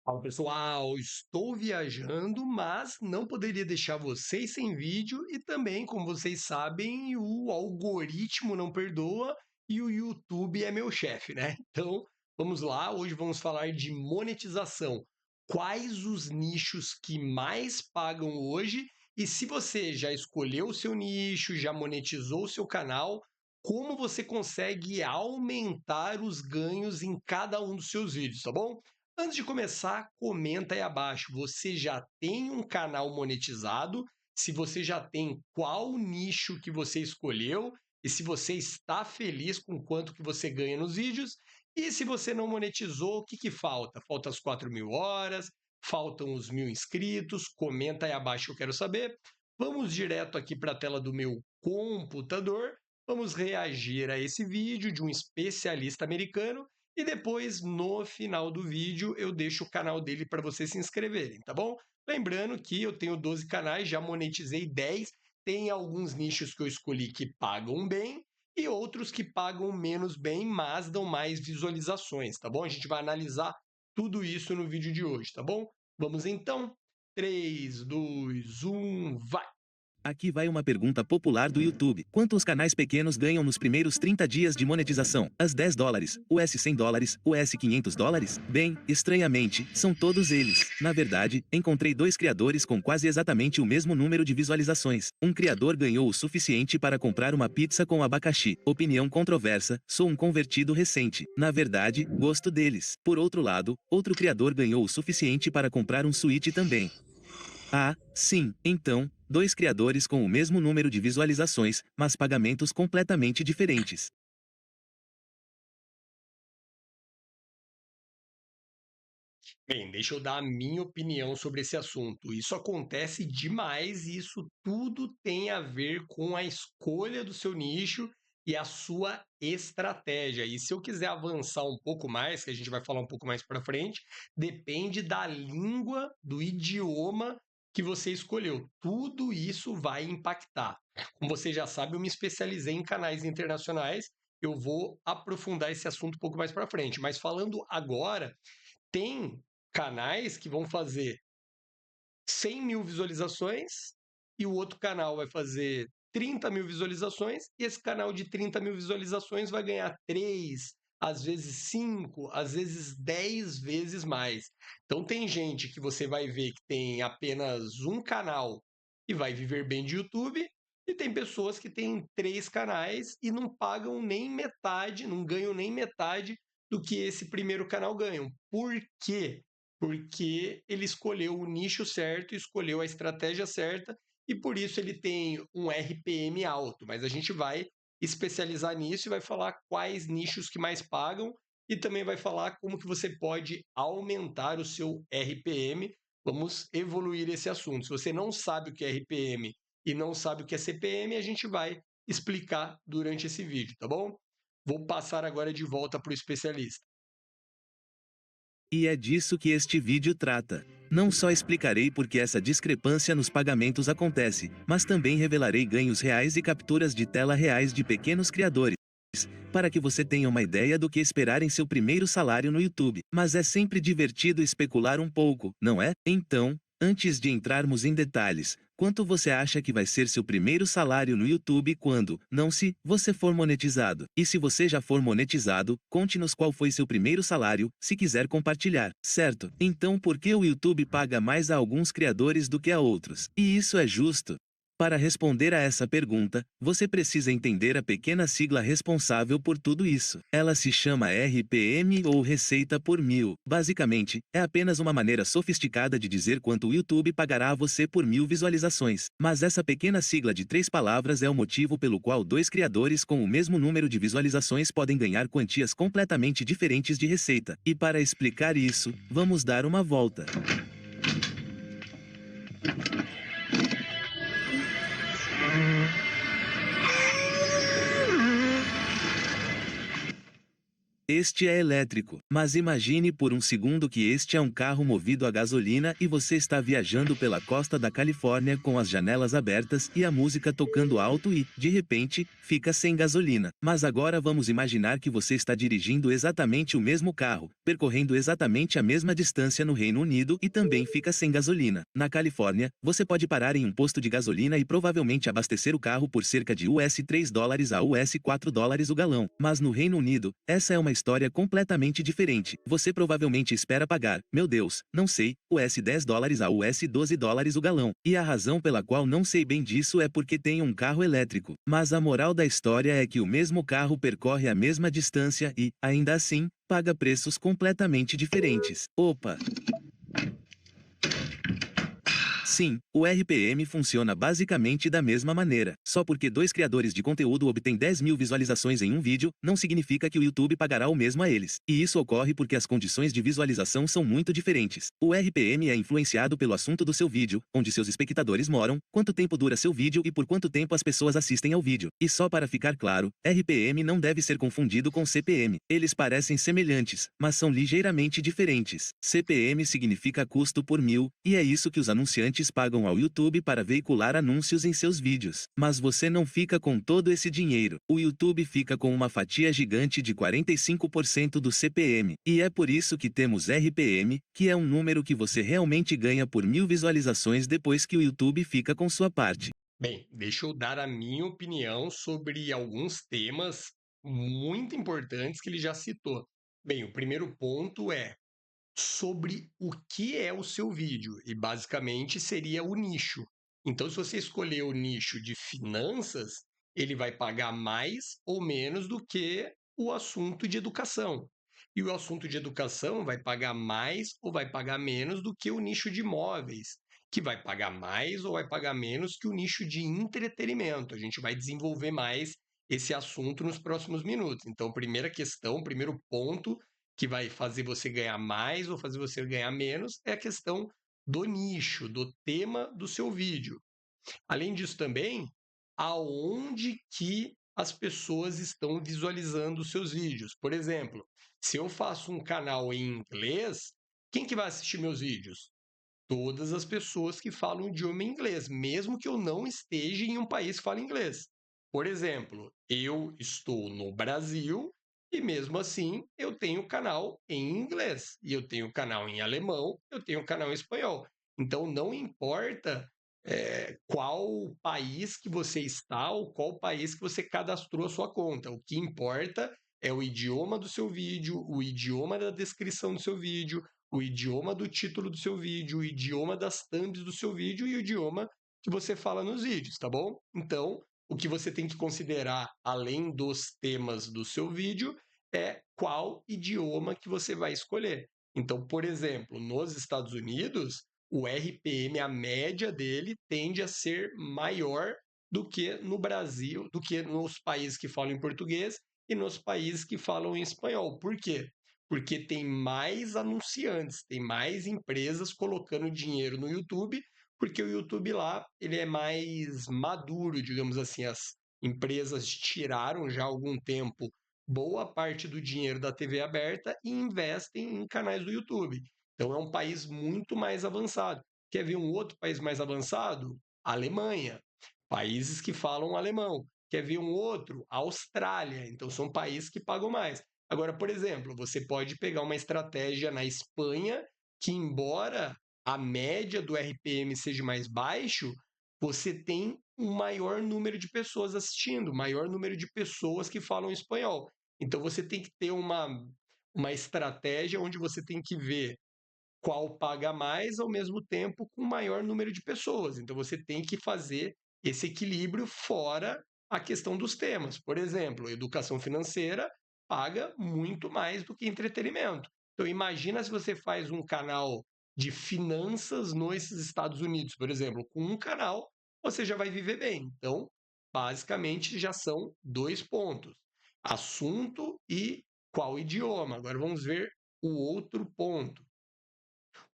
Fala pessoal, estou viajando, mas não poderia deixar vocês sem vídeo e também, como vocês sabem, o algoritmo não perdoa e o YouTube é meu chefe, né? Então, vamos lá, hoje vamos falar de monetização. Quais os nichos que mais pagam hoje? E se você já escolheu o seu nicho, já monetizou o seu canal, como você consegue aumentar os ganhos em cada um dos seus vídeos, tá bom? Antes de começar, comenta aí abaixo. Você já tem um canal monetizado? Se você já tem, qual nicho que você escolheu? E se você está feliz com quanto que você ganha nos vídeos? E se você não monetizou, o que que falta? Faltam as 4.000 horas? Faltam os 1.000 inscritos? Comenta aí abaixo que eu quero saber. Vamos direto aqui para a tela do meu computador. Vamos reagir a esse vídeo de um especialista americano e depois, no final do vídeo, eu deixo o canal dele para vocês se inscreverem, tá bom? Lembrando que eu tenho 12 canais, já monetizei 10. Tem alguns nichos que eu escolhi que pagam bem e outros que pagam menos bem, mas dão mais visualizações, tá bom? A gente vai analisar tudo isso no vídeo de hoje, tá bom? Vamos então? 3, 2, 1, vai! Aqui vai uma pergunta popular do YouTube. Quanto os canais pequenos ganham nos primeiros 30 dias de monetização? As $10, US $100, US $500? Bem, estranhamente, são todos eles. Na verdade, encontrei dois criadores com quase exatamente o mesmo número de visualizações. Um criador ganhou o suficiente para comprar uma pizza com abacaxi. Opinião controversa, sou um convertido recente. Na verdade, gosto deles. Por outro lado, outro criador ganhou o suficiente para comprar um Switch também. Ah, sim, então, dois criadores com o mesmo número de visualizações, mas pagamentos completamente diferentes. Bem, deixa eu dar a minha opinião sobre esse assunto. Isso acontece demais e isso tudo tem a ver com a escolha do seu nicho e a sua estratégia. E se eu quiser avançar um pouco mais, que a gente vai falar um pouco mais para frente, depende da língua, do idioma que você escolheu. Tudo isso vai impactar. Como você já sabe, eu me especializei em canais internacionais. Eu vou aprofundar esse assunto um pouco mais para frente. Mas falando agora, tem canais que vão fazer 100.000 visualizações e o outro canal vai fazer 30.000 visualizações e esse canal de 30.000 visualizações vai ganhar 3, às vezes 5, às vezes 10 vezes mais. Então tem gente que você vai ver que tem apenas um canal e vai viver bem de YouTube e tem pessoas que têm 3 canais e não pagam nem metade, não ganham nem metade do que esse primeiro canal ganha. Por quê? Porque ele escolheu o nicho certo, escolheu a estratégia certa e por isso ele tem um RPM alto. Mas a gente vai especializar nisso e vai falar quais nichos que mais pagam e também vai falar como que você pode aumentar o seu RPM. Vamos evoluir esse assunto. Se você não sabe o que é RPM e não sabe o que é CPM, a gente vai explicar durante esse vídeo, tá bom? Vou passar agora de volta para o especialista. E é disso que este vídeo trata. Não só explicarei por que essa discrepância nos pagamentos acontece, mas também revelarei ganhos reais e capturas de tela reais de pequenos criadores, para que você tenha uma ideia do que esperar em seu primeiro salário no YouTube. Mas é sempre divertido especular um pouco, não é? Então, antes de entrarmos em detalhes, quanto você acha que vai ser seu primeiro salário no YouTube quando, não se, você for monetizado? E se você já for monetizado, conte-nos qual foi seu primeiro salário, se quiser compartilhar, certo? Então por que o YouTube paga mais a alguns criadores do que a outros? E isso é justo? Para responder a essa pergunta, você precisa entender a pequena sigla responsável por tudo isso. Ela se chama RPM ou Receita por Mil. Basicamente, é apenas uma maneira sofisticada de dizer quanto o YouTube pagará a você por 1.000 visualizações. Mas essa pequena sigla de 3 palavras é o motivo pelo qual dois criadores com o mesmo número de visualizações podem ganhar quantias completamente diferentes de receita. E para explicar isso, vamos dar uma volta. Este é elétrico. Mas imagine por um segundo que este é um carro movido a gasolina e você está viajando pela costa da Califórnia com as janelas abertas e a música tocando alto e, de repente, fica sem gasolina. Mas agora vamos imaginar que você está dirigindo exatamente o mesmo carro, percorrendo exatamente a mesma distância no Reino Unido e também fica sem gasolina. Na Califórnia, você pode parar em um posto de gasolina e provavelmente abastecer o carro por cerca de US 3 dólares a US 4 dólares o galão. Mas no Reino Unido, essa é uma história completamente diferente. Você provavelmente espera pagar, meu Deus, não sei, US 10 dólares a US 12 dólares o galão. E a razão pela qual não sei bem disso é porque tenho um carro elétrico. Mas a moral da história é que o mesmo carro percorre a mesma distância e, ainda assim, paga preços completamente diferentes. Opa! Sim, o RPM funciona basicamente da mesma maneira. Só porque dois criadores de conteúdo obtêm 10 mil visualizações em um vídeo, não significa que o YouTube pagará o mesmo a eles. E isso ocorre porque as condições de visualização são muito diferentes. O RPM é influenciado pelo assunto do seu vídeo, onde seus espectadores moram, quanto tempo dura seu vídeo e por quanto tempo as pessoas assistem ao vídeo. E só para ficar claro, RPM não deve ser confundido com CPM. Eles parecem semelhantes, mas são ligeiramente diferentes. CPM significa custo por mil, e é isso que os anunciantes pagam ao YouTube para veicular anúncios em seus vídeos. Mas você não fica com todo esse dinheiro. O YouTube fica com uma fatia gigante de 45% do CPM. E é por isso que temos RPM, que é um número que você realmente ganha por 1000 visualizações depois que o YouTube fica com sua parte. Bem, deixa eu dar a minha opinião sobre alguns temas muito importantes que ele já citou. Bem, o primeiro ponto é sobre o que é o seu vídeo, e basicamente seria o nicho. Então, se você escolher o nicho de finanças, ele vai pagar mais ou menos do que o assunto de educação. E o assunto de educação vai pagar mais ou vai pagar menos do que o nicho de imóveis, que vai pagar mais ou vai pagar menos que o nicho de entretenimento. A gente vai desenvolver mais esse assunto nos próximos minutos. Então, primeira questão, primeiro ponto que vai fazer você ganhar mais ou fazer você ganhar menos é a questão do nicho, do tema do seu vídeo. Além disso também, aonde que as pessoas estão visualizando os seus vídeos. Por exemplo, se eu faço um canal em inglês, quem que vai assistir meus vídeos? Todas as pessoas que falam o idioma inglês, mesmo que eu não esteja em um país que fala inglês. Por exemplo, eu estou no Brasil e mesmo assim eu tenho canal em inglês, e eu tenho canal em alemão, eu tenho canal em espanhol. Então não importa qual país que você está ou qual país que você cadastrou a sua conta. O que importa é o idioma do seu vídeo, o idioma da descrição do seu vídeo, o idioma do título do seu vídeo, o idioma das thumbs do seu vídeo e o idioma que você fala nos vídeos, tá bom? Então, o que você tem que considerar, além dos temas do seu vídeo, é qual idioma que você vai escolher. Então, por exemplo, nos Estados Unidos, o RPM, a média dele, tende a ser maior do que no Brasil, do que nos países que falam em português e nos países que falam em espanhol. Por quê? Porque tem mais anunciantes, tem mais empresas colocando dinheiro no YouTube, porque o YouTube lá ele é mais maduro, digamos assim. As empresas tiraram já há algum tempo boa parte do dinheiro da TV aberta e investem em canais do YouTube. Então é um país muito mais avançado. Quer ver um outro país mais avançado? A Alemanha. Países que falam alemão. Quer ver um outro? A Austrália. Então são países que pagam mais. Agora, por exemplo, você pode pegar uma estratégia na Espanha que, embora a média do RPM seja mais baixo, você tem um maior número de pessoas assistindo, maior número de pessoas que falam espanhol. Então você tem que ter uma estratégia onde você tem que ver qual paga mais ao mesmo tempo com maior número de pessoas. Então você tem que fazer esse equilíbrio fora a questão dos temas. Por exemplo, educação financeira paga muito mais do que entretenimento. Então imagina se você faz um canal de finanças nos Estados Unidos, por exemplo, com um canal você já vai viver bem. Então, basicamente já são dois pontos: assunto e qual idioma. Agora vamos ver o outro ponto.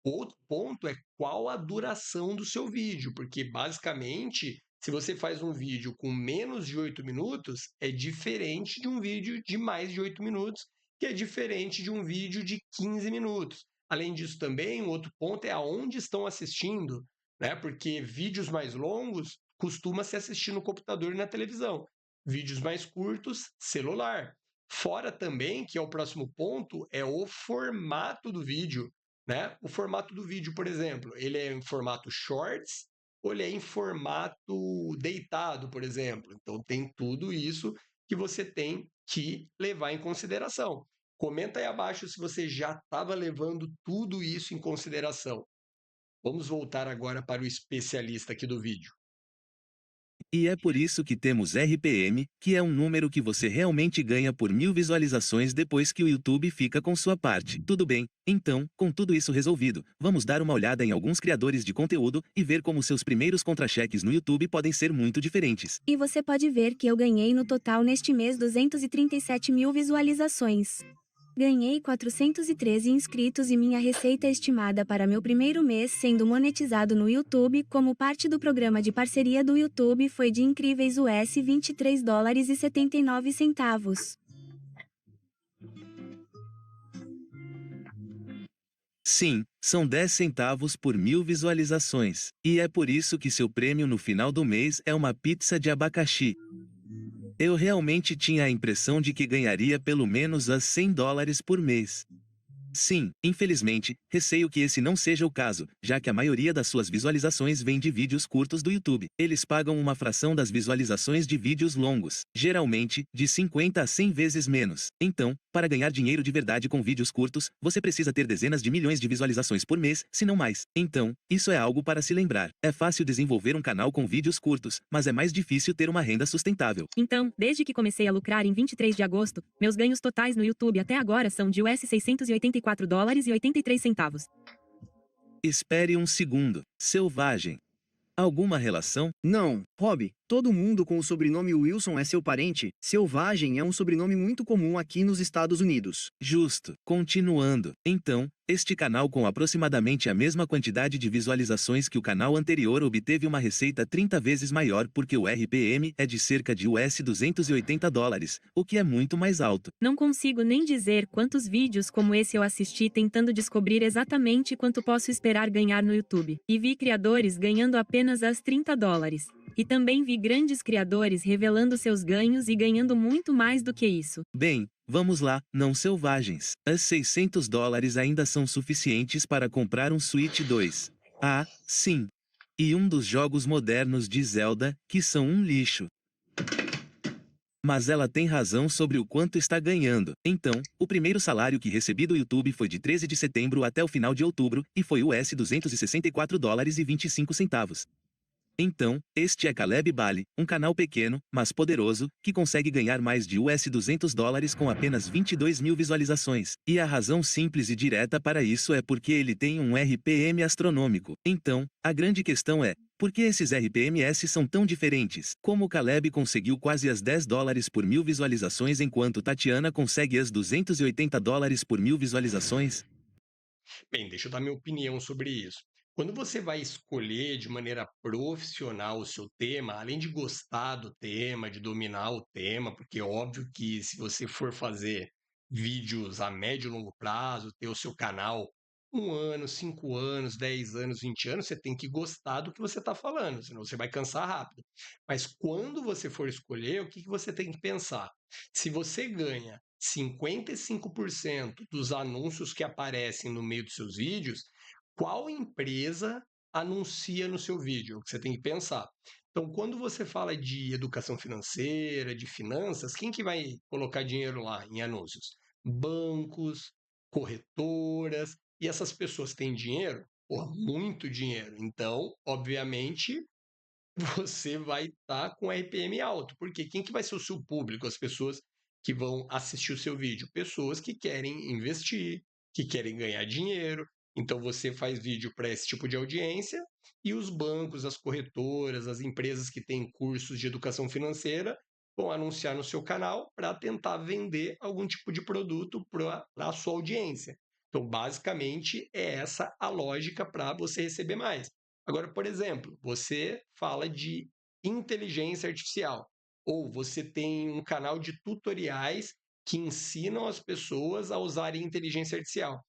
Outro ponto é qual a duração do seu vídeo, porque basicamente, se você faz um vídeo com menos de 8 minutos, é diferente de um vídeo de mais de 8 minutos, que é diferente de um vídeo de 15 minutos. Além disso, também, um outro ponto é aonde estão assistindo, né? Porque vídeos mais longos costuma se assistir no computador e na televisão. Vídeos mais curtos, celular. Fora também, que é o próximo ponto, é o formato do vídeo, né? O formato do vídeo, por exemplo, ele é em formato shorts ou ele é em formato deitado, por exemplo. Então tem tudo isso que você tem que levar em consideração. Comenta aí abaixo se você já estava levando tudo isso em consideração. Vamos voltar agora para o especialista aqui do vídeo. E é por isso que temos RPM, que é um número que você realmente ganha por 1000 visualizações depois que o YouTube fica com sua parte. Tudo bem? Então, com tudo isso resolvido, vamos dar uma olhada em alguns criadores de conteúdo e ver como seus primeiros contra-cheques no YouTube podem ser muito diferentes. E você pode ver que eu ganhei no total neste mês 237 mil visualizações. Ganhei 413 inscritos e minha receita estimada para meu primeiro mês sendo monetizado no YouTube como parte do programa de parceria do YouTube foi de incríveis US$ 23,79. Sim, são 10 centavos por 1000 visualizações. E é por isso que seu prêmio no final do mês é uma pizza de abacaxi. Eu realmente tinha a impressão de que ganharia pelo menos as $100 por mês. Sim, infelizmente, receio que esse não seja o caso, já que a maioria das suas visualizações vem de vídeos curtos do YouTube. Eles pagam uma fração das visualizações de vídeos longos, geralmente, de 50 a 100 vezes menos. Então, para ganhar dinheiro de verdade com vídeos curtos, você precisa ter dezenas de milhões de visualizações por mês, se não mais. Então, isso é algo para se lembrar. É fácil desenvolver um canal com vídeos curtos, mas é mais difícil ter uma renda sustentável. Então, desde que comecei a lucrar em 23 de agosto, meus ganhos totais no YouTube até agora são de US$ 684,83. Espere um segundo. Selvagem. Alguma relação? Não, Rob, todo mundo com o sobrenome Wilson é seu parente. Selvagem é um sobrenome muito comum aqui nos Estados Unidos. Justo. Continuando. Então, este canal com aproximadamente a mesma quantidade de visualizações que o canal anterior obteve uma receita 30 vezes maior porque o RPM é de cerca de US$ 280, o que é muito mais alto. Não consigo nem dizer quantos vídeos como esse eu assisti tentando descobrir exatamente quanto posso esperar ganhar no YouTube. E vi criadores ganhando apenas as $30. E também vi grandes criadores revelando seus ganhos e ganhando muito mais do que isso. Bem, vamos lá, não selvagens. As $600 ainda são suficientes para comprar um Switch 2. Ah, sim. E um dos jogos modernos de Zelda, que são um lixo. Mas ela tem razão sobre o quanto está ganhando. Então, o primeiro salário que recebi do YouTube foi de 13 de setembro até o final de outubro, e foi US$ 264,25. Então, este é Caleb Bali, um canal pequeno, mas poderoso, que consegue ganhar mais de US$ 200 com apenas 22 mil visualizações. E a razão simples e direta para isso é porque ele tem um RPM astronômico. Então, a grande questão é, por que esses RPMs são tão diferentes? Como Caleb conseguiu quase as $10 por 1000 visualizações enquanto Tatiana consegue as $280 por 1000 visualizações? Bem, deixa eu dar minha opinião sobre isso. Quando você vai escolher de maneira profissional o seu tema, além de gostar do tema, de dominar o tema, porque é óbvio que se você for fazer vídeos a médio e longo prazo, ter o seu canal 1 ano, 5 anos, 10 anos, 20 anos, você tem que gostar do que você está falando, senão você vai cansar rápido. Mas quando você for escolher, o que você tem que pensar? Se você ganha 55% dos anúncios que aparecem no meio dos seus vídeos, qual empresa anuncia no seu vídeo? É o que você tem que pensar. Então, quando você fala de educação financeira, de finanças, quem que vai colocar dinheiro lá em anúncios? Bancos, corretoras, e essas pessoas têm dinheiro? Porra, muito dinheiro. Então, obviamente, você vai estar com RPM alto. Porque quem que vai ser o seu público? As pessoas que vão assistir o seu vídeo? Pessoas que querem investir, que querem ganhar dinheiro. Então você faz vídeo para esse tipo de audiência e os bancos, as corretoras, as empresas que têm cursos de educação financeira vão anunciar no seu canal para tentar vender algum tipo de produto para a sua audiência. Então, basicamente, é essa a lógica para você receber mais. Agora, por exemplo, você fala de inteligência artificial, ou você tem um canal de tutoriais que ensinam as pessoas a usarem inteligência artificial.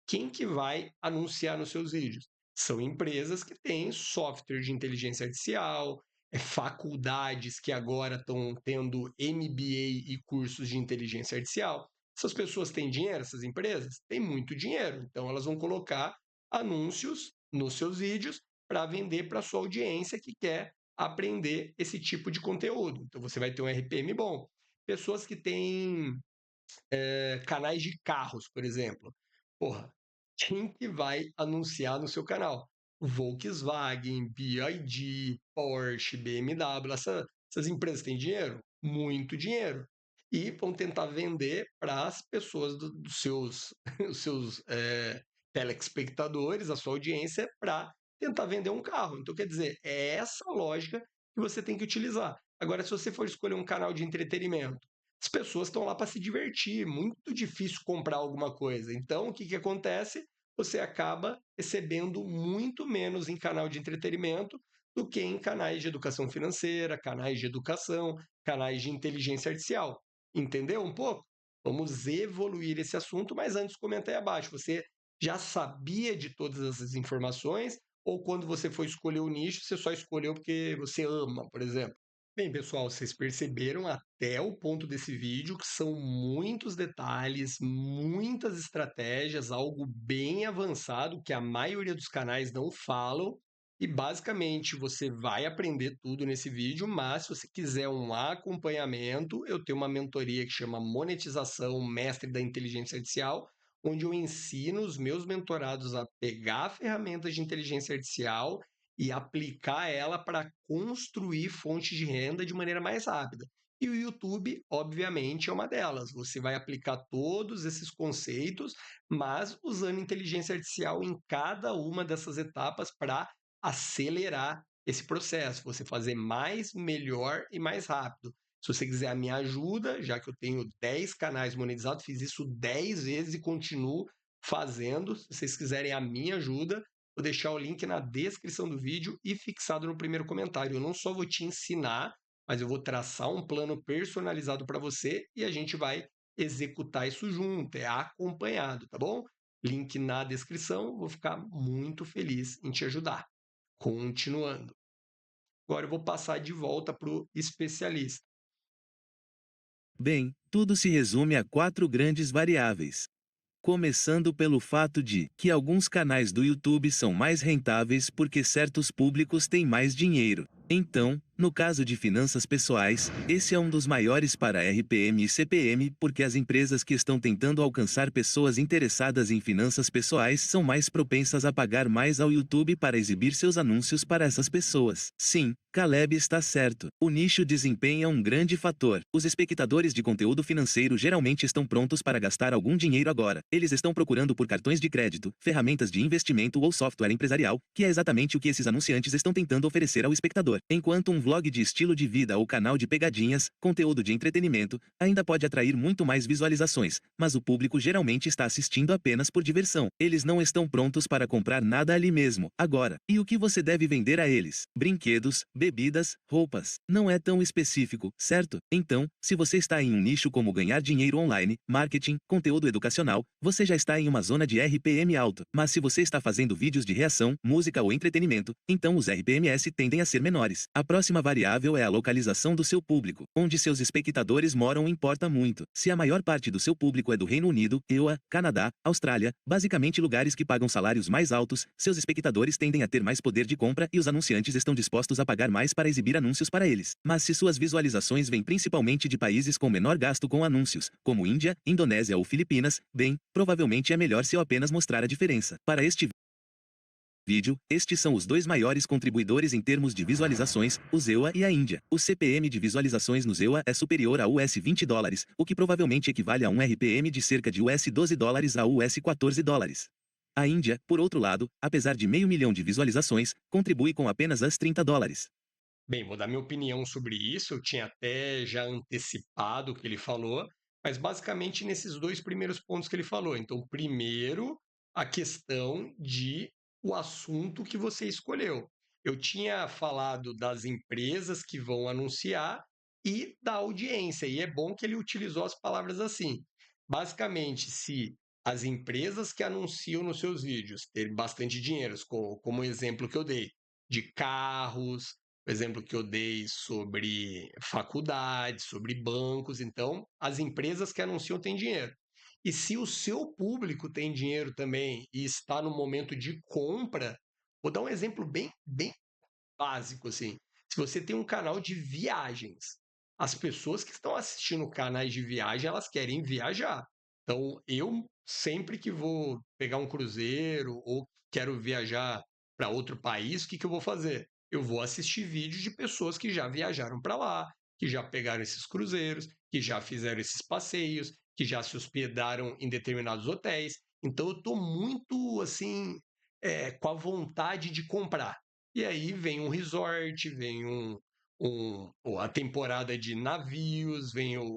Quem que vai anunciar nos seus vídeos? São empresas que têm software de inteligência artificial, faculdades que agora estão tendo MBA e cursos de inteligência artificial. Essas pessoas têm dinheiro, essas empresas? Têm muito dinheiro. Então, elas vão colocar anúncios nos seus vídeos para vender para a sua audiência que quer aprender esse tipo de conteúdo. Então, você vai ter um RPM bom. Pessoas que têm canais de carros, por exemplo. Porra, quem que vai anunciar no seu canal? Volkswagen, BYD, Porsche, BMW, essas empresas têm dinheiro? Muito dinheiro. E vão tentar vender para as pessoas dos seus, os seus telespectadores, a sua audiência, para tentar vender um carro. Então, quer dizer, é essa lógica que você tem que utilizar. Agora, se você for escolher um canal de entretenimento, as pessoas estão lá para se divertir, muito difícil comprar alguma coisa. Então, o que, que acontece? Você acaba recebendo muito menos em canal de entretenimento do que em canais de educação financeira, canais de educação, canais de inteligência artificial. Entendeu um pouco? Vamos evoluir esse assunto, mas antes comenta aí abaixo. Você já sabia de todas essas informações? Ou quando você foi escolher o nicho, você só escolheu porque você ama, por exemplo? Bem, pessoal, vocês perceberam até o ponto desse vídeo que são muitos detalhes, muitas estratégias, algo bem avançado que a maioria dos canais não falam. E basicamente você vai aprender tudo nesse vídeo, mas se você quiser um acompanhamento, eu tenho uma mentoria que chama Monetização Mestre da Inteligência Artificial, onde eu ensino os meus mentorados a pegar ferramentas de inteligência artificial e aplicar ela para construir fontes de renda de maneira mais rápida. E o YouTube, obviamente, é uma delas. Você vai aplicar todos esses conceitos, mas usando inteligência artificial em cada uma dessas etapas para acelerar esse processo, você fazer mais, melhor e mais rápido. Se você quiser a minha ajuda, já que eu tenho 10 canais monetizados, fiz isso 10 vezes e continuo fazendo. Se vocês quiserem a minha ajuda, vou deixar o link na descrição do vídeo e fixado no primeiro comentário. Eu não só vou te ensinar, mas eu vou traçar um plano personalizado para você e a gente vai executar isso junto, é acompanhado, tá bom? Link na descrição, vou ficar muito feliz em te ajudar. Continuando. Agora eu vou passar de volta para o especialista. Bem, tudo se resume a 4 grandes variáveis. Começando pelo fato de que alguns canais do YouTube são mais rentáveis porque certos públicos têm mais dinheiro. Então, no caso de finanças pessoais, esse é um dos maiores para RPM e CPM porque as empresas que estão tentando alcançar pessoas interessadas em finanças pessoais são mais propensas a pagar mais ao YouTube para exibir seus anúncios para essas pessoas. Sim, Caleb está certo. O nicho desempenha um grande fator. Os espectadores de conteúdo financeiro geralmente estão prontos para gastar algum dinheiro agora. Eles estão procurando por cartões de crédito, ferramentas de investimento ou software empresarial, que é exatamente o que esses anunciantes estão tentando oferecer ao espectador. Enquanto um vlog de estilo de vida ou canal de pegadinhas, conteúdo de entretenimento, ainda pode atrair muito mais visualizações, mas o público geralmente está assistindo apenas por diversão. Eles não estão prontos para comprar nada ali mesmo, agora. E o que você deve vender a eles? Brinquedos, bebidas, roupas. Não é tão específico, certo? Então, se você está em um nicho como ganhar dinheiro online, marketing, conteúdo educacional, você já está em uma zona de RPM alto. Mas se você está fazendo vídeos de reação, música ou entretenimento, então os RPMs tendem a ser menores. A próxima variável é a localização do seu público. Onde seus espectadores moram importa muito. Se a maior parte do seu público é do Reino Unido, EUA, Canadá, Austrália, basicamente lugares que pagam salários mais altos, seus espectadores tendem a ter mais poder de compra e os anunciantes estão dispostos a pagar mais para exibir anúncios para eles. Mas se suas visualizações vêm principalmente de países com menor gasto com anúncios, como Índia, Indonésia ou Filipinas, bem, provavelmente é melhor se eu apenas mostrar a diferença. Para este vídeo, estes são os 2 maiores contribuidores em termos de visualizações, o EUA e a Índia. O CPM de visualizações no EUA é superior a US $20, o que provavelmente equivale a um RPM de cerca de US $12 a US $14. A Índia, por outro lado, apesar de 500 mil de visualizações, contribui com apenas as $30. Bem, vou dar minha opinião sobre isso. Eu tinha até já antecipado o que ele falou, mas basicamente nesses 2 primeiros pontos que ele falou. Então, primeiro, a questão de o assunto que você escolheu. Eu tinha falado das empresas que vão anunciar e da audiência. E é bom que ele utilizou as palavras assim. Basicamente, se as empresas que anunciam nos seus vídeos terem bastante dinheiro, como o exemplo que eu dei, de carros, o exemplo que eu dei sobre faculdades, sobre bancos, então as empresas que anunciam têm dinheiro. E se o seu público tem dinheiro também e está no momento de compra, vou dar um exemplo bem básico assim. Se você tem um canal de viagens, as pessoas que estão assistindo canais de viagem, elas querem viajar. Então, eu sempre que vou pegar um cruzeiro ou quero viajar para outro país, o que eu vou fazer? Eu vou assistir vídeos de pessoas que já viajaram para lá, que já pegaram esses cruzeiros, que já fizeram esses passeios, que já se hospedaram em determinados hotéis. Então, eu estou muito assim, com a vontade de comprar. E aí vem um resort, vem a temporada de navios,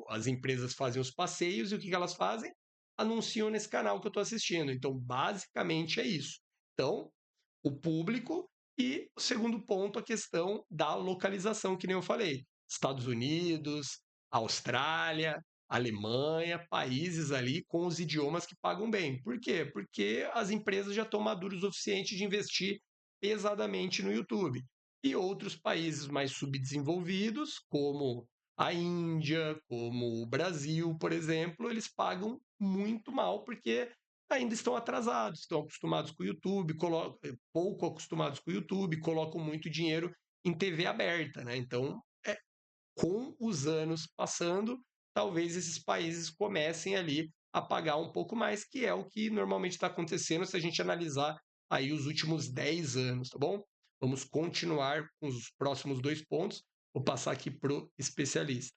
as empresas fazem os passeios e o que elas fazem? Anunciam nesse canal que eu estou assistindo. Então, basicamente é isso. Então, o público e o segundo ponto, a questão da localização, que nem eu falei. Estados Unidos, Austrália, Alemanha, países ali com os idiomas que pagam bem. Por quê? Porque as empresas já estão maduras o suficiente de investir pesadamente no YouTube. E outros países mais subdesenvolvidos, como a Índia, como o Brasil, por exemplo, eles pagam muito mal porque ainda estão atrasados, estão acostumados com o YouTube, pouco acostumados com o YouTube, colocam muito dinheiro em TV aberta, né? Então, com os anos passando, talvez esses países comecem ali a pagar um pouco mais, que é o que normalmente está acontecendo se a gente analisar aí os últimos 10 anos, tá bom? Vamos continuar com os próximos 2 pontos. Vou passar aqui pro especialista.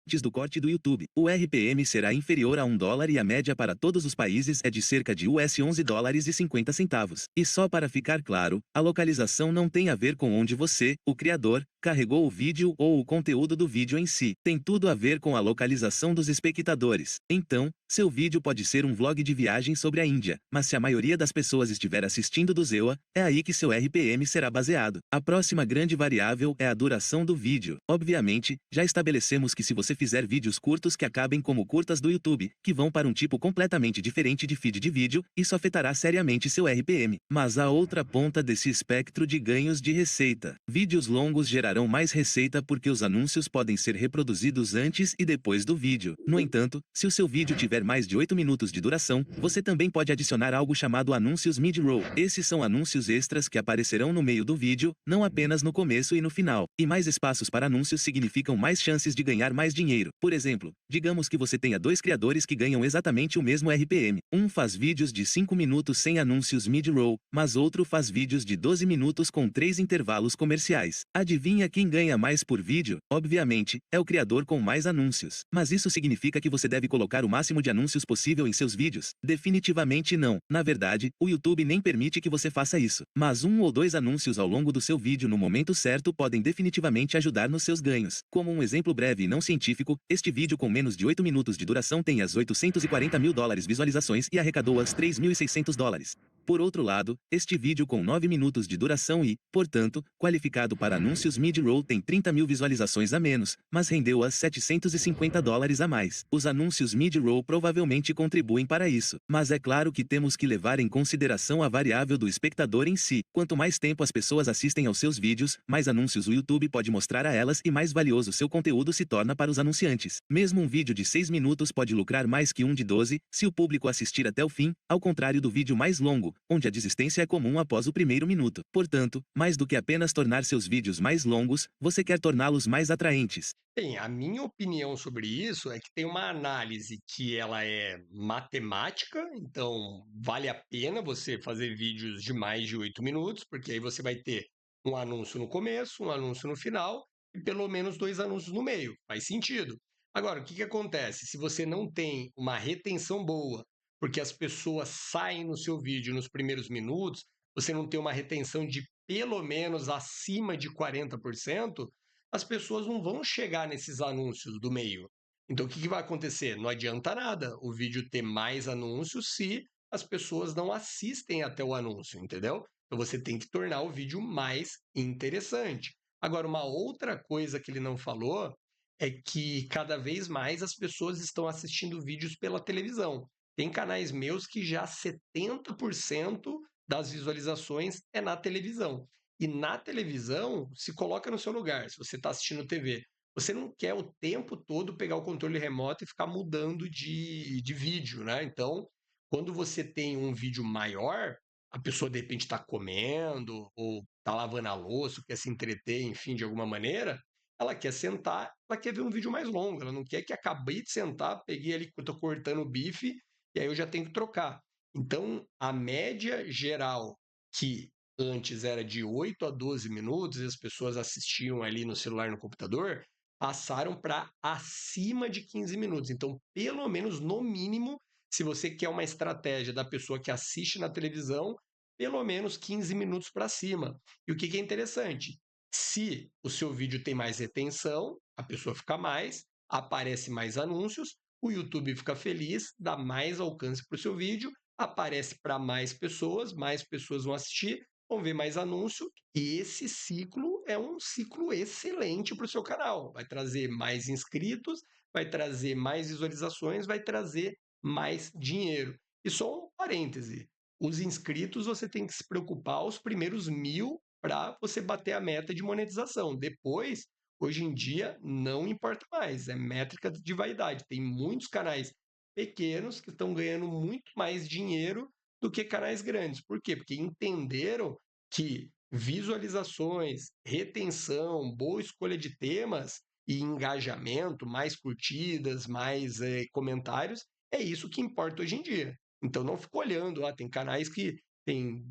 Antes do corte do YouTube, o RPM será inferior a $1 e a média para todos os países é de cerca de US 11 dólares e 50 centavos. E só para ficar claro, a localização não tem a ver com onde você, o criador, carregou o vídeo ou o conteúdo do vídeo em si. Tem tudo a ver com a localização dos espectadores. Então, seu vídeo pode ser um vlog de viagem sobre a Índia, mas se a maioria das pessoas estiver assistindo do ZEUA, é aí que seu RPM será baseado. A próxima grande variável é a duração do vídeo. Obviamente, já estabelecemos que se você fizer vídeos curtos que acabem como curtas do YouTube, que vão para um tipo completamente diferente de feed de vídeo, isso afetará seriamente seu RPM. Mas há outra ponta desse espectro de ganhos de receita. Vídeos longos gerarão mais receita porque os anúncios podem ser reproduzidos antes e depois do vídeo. No entanto, se o seu vídeo tiver mais de 8 minutos de duração, você também pode adicionar algo chamado anúncios mid-roll. Esses são anúncios extras que aparecerão no meio do vídeo, não apenas no começo e no final. E mais espaços para anúncios significam mais chances de ganhar mais dinheiro. Por exemplo, digamos que você tenha 2 criadores que ganham exatamente o mesmo RPM. Um faz vídeos de 5 minutos sem anúncios mid-roll, mas outro faz vídeos de 12 minutos com 3 intervalos comerciais. Adivinha quem ganha mais por vídeo? Obviamente, é o criador com mais anúncios. Mas isso significa que você deve colocar o máximo de anúncios possível em seus vídeos? Definitivamente não. Na verdade, o YouTube nem permite que você faça isso. Mas 1 ou 2 anúncios ao longo do seu vídeo no momento certo podem definitivamente ajudar nos seus ganhos. Como um exemplo breve e não científico, este vídeo com menos de 8 minutos de duração tem as $840 mil visualizações e arrecadou as $3.600. Por outro lado, este vídeo com 9 minutos de duração e, portanto, qualificado para anúncios mid-roll tem 30 mil visualizações a menos, mas rendeu as $750 a mais. Os anúncios mid-roll provavelmente contribuem para isso, mas é claro que temos que levar em consideração a variável do espectador em si. Quanto mais tempo as pessoas assistem aos seus vídeos, mais anúncios o YouTube pode mostrar a elas e mais valioso seu conteúdo se torna para os anunciantes. Mesmo um vídeo de 6 minutos pode lucrar mais que um de 12, se o público assistir até o fim, ao contrário do vídeo mais longo, onde a desistência é comum após o primeiro minuto. Portanto, mais do que apenas tornar seus vídeos mais longos, você quer torná-los mais atraentes. Bem, a minha opinião sobre isso é que tem uma análise que ela é matemática, então vale a pena você fazer vídeos de mais de 8 minutos, porque aí você vai ter um anúncio no começo, um anúncio no final e pelo menos 2 anúncios no meio. Faz sentido. Agora, o que acontece? Se você não tem uma retenção boa, porque as pessoas saem no seu vídeo nos primeiros minutos, você não tem uma retenção de pelo menos acima de 40%, as pessoas não vão chegar nesses anúncios do meio. Então, o que vai acontecer? Não adianta nada o vídeo ter mais anúncios se as pessoas não assistem até o anúncio, entendeu? Então, você tem que tornar o vídeo mais interessante. Agora, uma outra coisa que ele não falou é que cada vez mais as pessoas estão assistindo vídeos pela televisão. Tem canais meus que já 70% das visualizações é na televisão. E na televisão, se coloca no seu lugar, se você está assistindo TV. Você não quer o tempo todo pegar o controle remoto e ficar mudando de vídeo, né? Então, quando você tem um vídeo maior, a pessoa de repente está comendo ou está lavando a louça, quer se entreter, enfim, de alguma maneira, ela quer sentar, ela quer ver um vídeo mais longo, ela não quer que acabei de sentar, peguei ali, estou cortando o bife e aí eu já tenho que trocar. Então, a média geral, que antes era de 8 a 12 minutos, e as pessoas assistiam ali no celular, no computador, passaram para acima de 15 minutos. Então, pelo menos, no mínimo, se você quer uma estratégia da pessoa que assiste na televisão, pelo menos 15 minutos para cima. E o que é interessante? Se o seu vídeo tem mais retenção, a pessoa fica mais, aparece mais anúncios, o YouTube fica feliz, dá mais alcance para o seu vídeo, aparece para mais pessoas vão assistir, vão ver mais anúncio, e esse ciclo é um ciclo excelente para o seu canal. Vai trazer mais inscritos, vai trazer mais visualizações, vai trazer mais dinheiro. E só um parêntese: os inscritos você tem que se preocupar os primeiros 1.000 para você bater a meta de monetização. Depois, hoje em dia, não importa mais, é métrica de vaidade. Tem muitos canais pequenos que estão ganhando muito mais dinheiro do que canais grandes. Por quê? Porque entenderam que visualizações, retenção, boa escolha de temas e engajamento, mais curtidas, mais comentários, é isso que importa hoje em dia. Então não fica olhando, tem canais que tem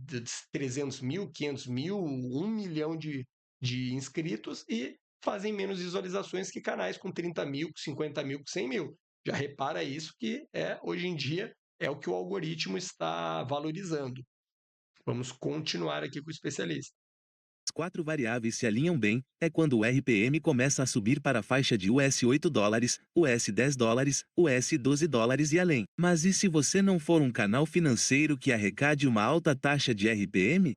300 mil, 500 mil, 1 milhão de inscritos e fazem menos visualizações que canais com 30 mil, com 50 mil, com 100 mil. Já repara isso que hoje em dia é o que o algoritmo está valorizando. Vamos continuar aqui com o especialista. As 4 variáveis se alinham bem, é quando o RPM começa a subir para a faixa de US 8 dólares, US 10 dólares, US 12 dólares e além. Mas e se você não for um canal financeiro que arrecade uma alta taxa de RPM?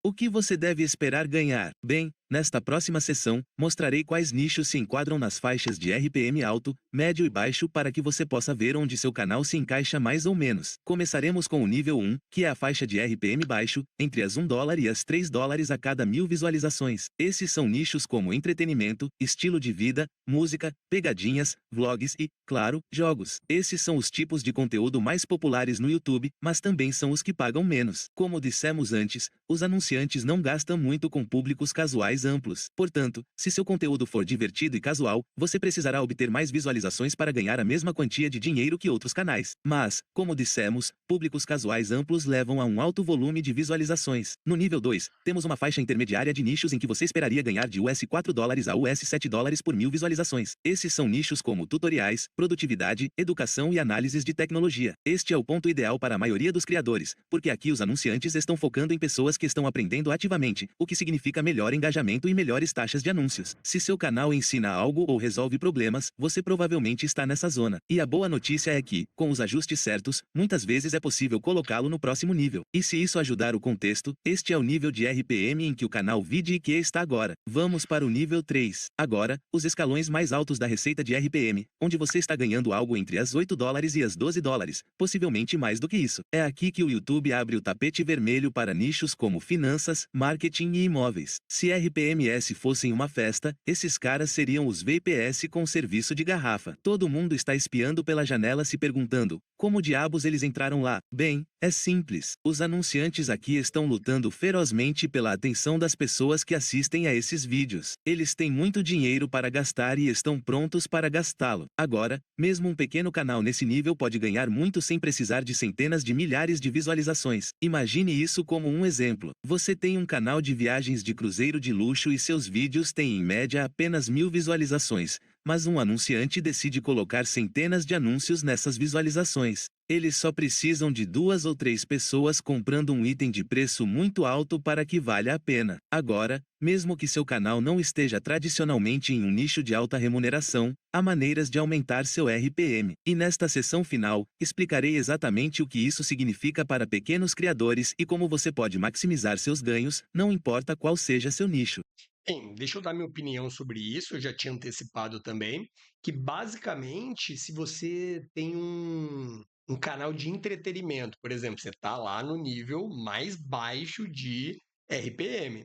O que você deve esperar ganhar? Bem, nesta próxima sessão, mostrarei quais nichos se enquadram nas faixas de RPM alto, médio e baixo para que você possa ver onde seu canal se encaixa mais ou menos. Começaremos com o nível 1, que é a faixa de RPM baixo, entre as 1 dólar e as 3 dólares a cada 1.000 visualizações. Esses são nichos como entretenimento, estilo de vida, música, pegadinhas, vlogs e, claro, jogos. Esses são os tipos de conteúdo mais populares no YouTube, mas também são os que pagam menos. Como dissemos antes, os anunciantes não gastam muito com públicos casuais amplos. Portanto, se seu conteúdo for divertido e casual, você precisará obter mais visualizações para ganhar a mesma quantia de dinheiro que outros canais. Mas, como dissemos, públicos casuais amplos levam a um alto volume de visualizações. No nível 2, temos uma faixa intermediária de nichos em que você esperaria ganhar de US 4 dólares a US 7 dólares por 1.000 visualizações. Esses são nichos como tutoriais, produtividade, educação e análises de tecnologia. Este é o ponto ideal para a maioria dos criadores, porque aqui os anunciantes estão focando em pessoas que estão aprendendo ativamente, o que significa melhor engajamento e melhores taxas de anúncios. Se seu canal ensina algo ou resolve problemas, você provavelmente está nessa zona. E a boa notícia é que, com os ajustes certos, muitas vezes é possível colocá-lo no próximo nível. E se isso ajudar o contexto, este é o nível de RPM em que o canal VidIQ está agora. Vamos para o nível 3. Agora, os escalões mais altos da receita de RPM, onde você está ganhando algo entre as 8 dólares e as 12 dólares, possivelmente mais do que isso. É aqui que o YouTube abre o tapete vermelho para nichos como finanças, marketing e imóveis. Se RPMS fossem uma festa, esses caras seriam os VPS com serviço de garrafa. Todo mundo está espiando pela janela se perguntando, como diabos eles entraram lá? Bem, é simples. Os anunciantes aqui estão lutando ferozmente pela atenção das pessoas que assistem a esses vídeos. Eles têm muito dinheiro para gastar e estão prontos para gastá-lo. Agora, mesmo um pequeno canal nesse nível pode ganhar muito sem precisar de centenas de milhares de visualizações. Imagine isso como um exemplo. Você tem um canal de viagens de cruzeiro de luxo e seus vídeos têm em média apenas 1.000 visualizações, mas um anunciante decide colocar centenas de anúncios nessas visualizações. Eles só precisam de 2 ou 3 pessoas comprando um item de preço muito alto para que valha a pena. Agora, mesmo que seu canal não esteja tradicionalmente em um nicho de alta remuneração, há maneiras de aumentar seu RPM. E nesta sessão final, explicarei exatamente o que isso significa para pequenos criadores e como você pode maximizar seus ganhos, não importa qual seja seu nicho. Bem, deixa eu dar minha opinião sobre isso, eu já tinha antecipado também, que basicamente, se você tem um canal de entretenimento, por exemplo, você está lá no nível mais baixo de RPM.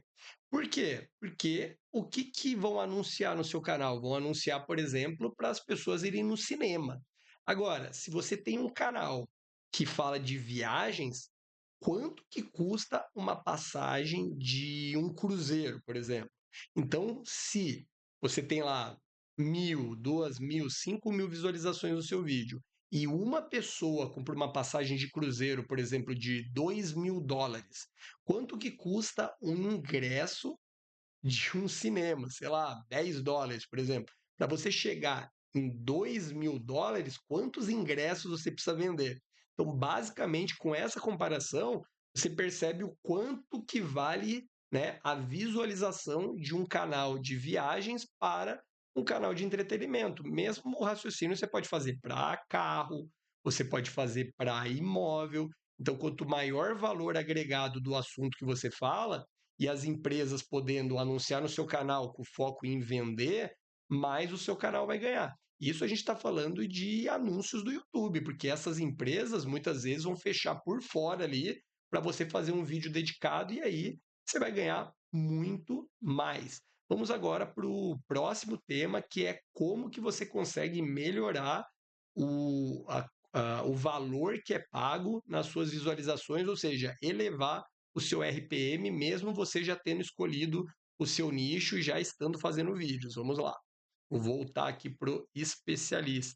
Por quê? Porque o que que vão anunciar no seu canal? Vão anunciar, por exemplo, para as pessoas irem no cinema. Agora, se você tem um canal que fala de viagens, quanto que custa uma passagem de um cruzeiro, por exemplo? Então, se você tem lá 1.000, 2.000, 5.000 visualizações no seu vídeo e uma pessoa compra uma passagem de cruzeiro, por exemplo, de $2.000, quanto que custa um ingresso de um cinema? Sei lá, $10, por exemplo. Para você chegar em $2.000, quantos ingressos você precisa vender? Então, basicamente, com essa comparação, você percebe o quanto que vale, né, a visualização de um canal de viagens para um canal de entretenimento. Mesmo o raciocínio você pode fazer para carro, você pode fazer para imóvel. Então, quanto maior valor agregado do assunto que você fala, e as empresas podendo anunciar no seu canal com foco em vender, mais o seu canal vai ganhar. Isso a gente está falando de anúncios do YouTube, porque essas empresas muitas vezes vão fechar por fora ali para você fazer um vídeo dedicado e aí você vai ganhar muito mais. Vamos agora para o próximo tema, que é como que você consegue melhorar o valor que é pago nas suas visualizações, ou seja, elevar o seu RPM, mesmo você já tendo escolhido o seu nicho e já estando fazendo vídeos. Vamos lá. Vou voltar aqui para o especialista.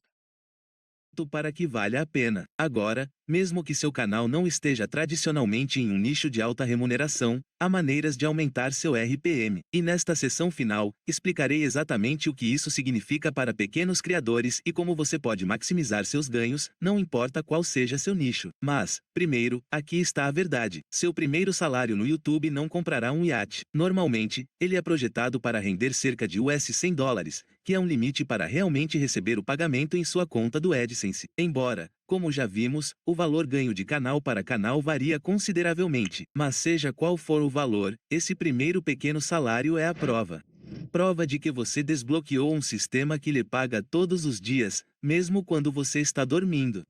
Para que valha a pena. Agora, mesmo que seu canal não esteja tradicionalmente em um nicho de alta remuneração, há maneiras de aumentar seu RPM. E nesta sessão final, explicarei exatamente o que isso significa para pequenos criadores e como você pode maximizar seus ganhos, não importa qual seja seu nicho. Mas, primeiro, aqui está a verdade. Seu primeiro salário no YouTube não comprará um iate. Normalmente, ele é projetado para render cerca de US $100, que é um limite para realmente receber o pagamento em sua conta do AdSense. Embora, como já vimos, o valor ganho de canal para canal varia consideravelmente, mas seja qual for o valor, esse primeiro pequeno salário é a prova. Prova de que você desbloqueou um sistema que lhe paga todos os dias, mesmo quando você está dormindo.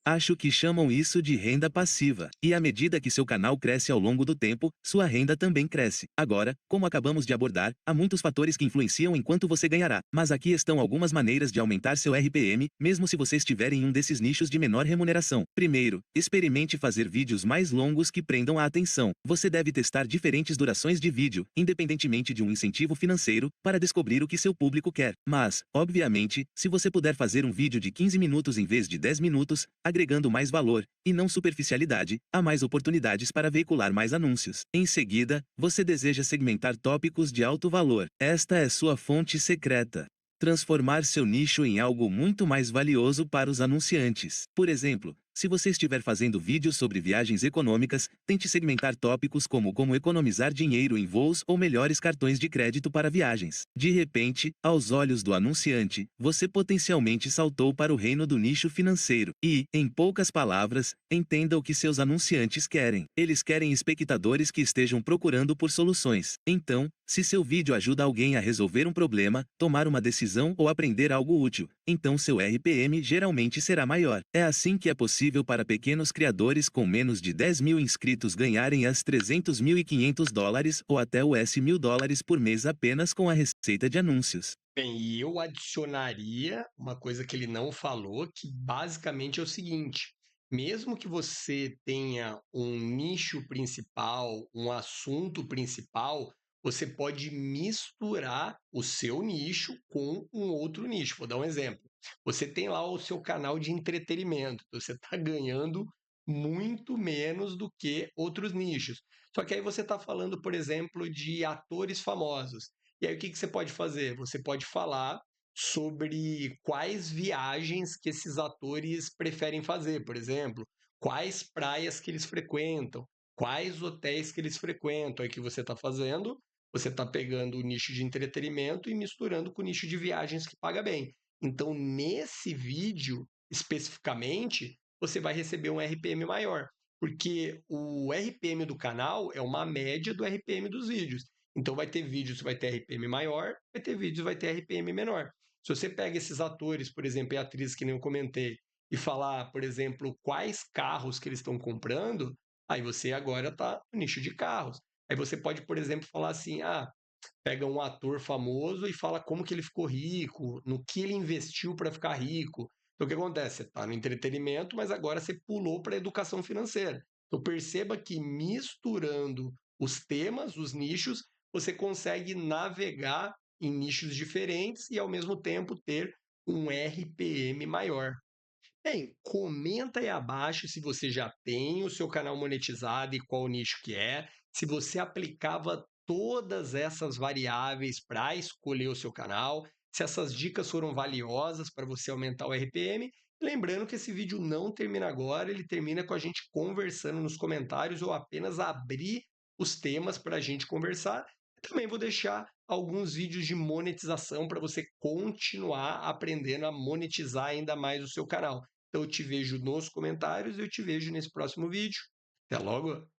Acho que chamam isso de renda passiva. E à medida que seu canal cresce ao longo do tempo, sua renda também cresce. Agora, como acabamos de abordar, há muitos fatores que influenciam em quanto você ganhará. Mas aqui estão algumas maneiras de aumentar seu RPM, mesmo se você estiver em um desses nichos de menor remuneração. Primeiro, experimente fazer vídeos mais longos que prendam a atenção. Você deve testar diferentes durações de vídeo, independentemente de um incentivo financeiro, para descobrir o que seu público quer. Mas, obviamente, se você puder fazer um vídeo de 15 minutos em vez de 10 minutos, agregando mais valor, e não superficialidade, há mais oportunidades para veicular mais anúncios. Em seguida, você deseja segmentar tópicos de alto valor. Esta é sua fonte secreta. Transformar seu nicho em algo muito mais valioso para os anunciantes. Por exemplo, se você estiver fazendo vídeos sobre viagens econômicas, tente segmentar tópicos como economizar dinheiro em voos ou melhores cartões de crédito para viagens. De repente, aos olhos do anunciante, você potencialmente saltou para o reino do nicho financeiro. E, em poucas palavras, entenda o que seus anunciantes querem. Eles querem espectadores que estejam procurando por soluções. Então, se seu vídeo ajuda alguém a resolver um problema, tomar uma decisão ou aprender algo útil, então seu RPM geralmente será maior. É assim que é possível para pequenos criadores com menos de 10.000 inscritos ganharem as $300.500 ou até US $1.000 por mês apenas com a receita de anúncios. Bem, e eu adicionaria uma coisa que ele não falou, que basicamente é o seguinte: mesmo que você tenha um nicho principal, um assunto principal, você pode misturar o seu nicho com um outro nicho. Vou dar um exemplo. Você tem lá o seu canal de entretenimento, então você está ganhando muito menos do que outros nichos. Só que aí você está falando, por exemplo, de atores famosos. E aí o que que você pode fazer? Você pode falar sobre quais viagens que esses atores preferem fazer, por exemplo, quais praias que eles frequentam, quais hotéis que eles frequentam. Aí o que você está fazendo? Você está pegando o nicho de entretenimento e misturando com o nicho de viagens que paga bem. Então, nesse vídeo, especificamente, você vai receber um RPM maior, porque o RPM do canal é uma média do RPM dos vídeos. Então vai ter vídeos que vai ter RPM maior, vai ter vídeos que vai ter RPM menor. Se você pega esses atores, por exemplo, e atrizes que nem eu comentei, e falar, por exemplo, quais carros que eles estão comprando, aí você agora está no nicho de carros. Aí você pode, por exemplo, falar assim, pega um ator famoso e fala como que ele ficou rico, no que ele investiu para ficar rico. Então o que acontece? Você está no entretenimento, mas agora você pulou para a educação financeira. Então perceba que misturando os temas, os nichos, você consegue navegar em nichos diferentes e ao mesmo tempo ter um RPM maior. Bem, comenta aí abaixo se você já tem o seu canal monetizado e qual nicho que é, se você aplicava todas essas variáveis para escolher o seu canal, se essas dicas foram valiosas para você aumentar o RPM. Lembrando que esse vídeo não termina agora, ele termina com a gente conversando nos comentários ou apenas abrir os temas para a gente conversar. Também vou deixar alguns vídeos de monetização para você continuar aprendendo a monetizar ainda mais o seu canal. Então eu te vejo nos comentários e eu te vejo nesse próximo vídeo. Até logo!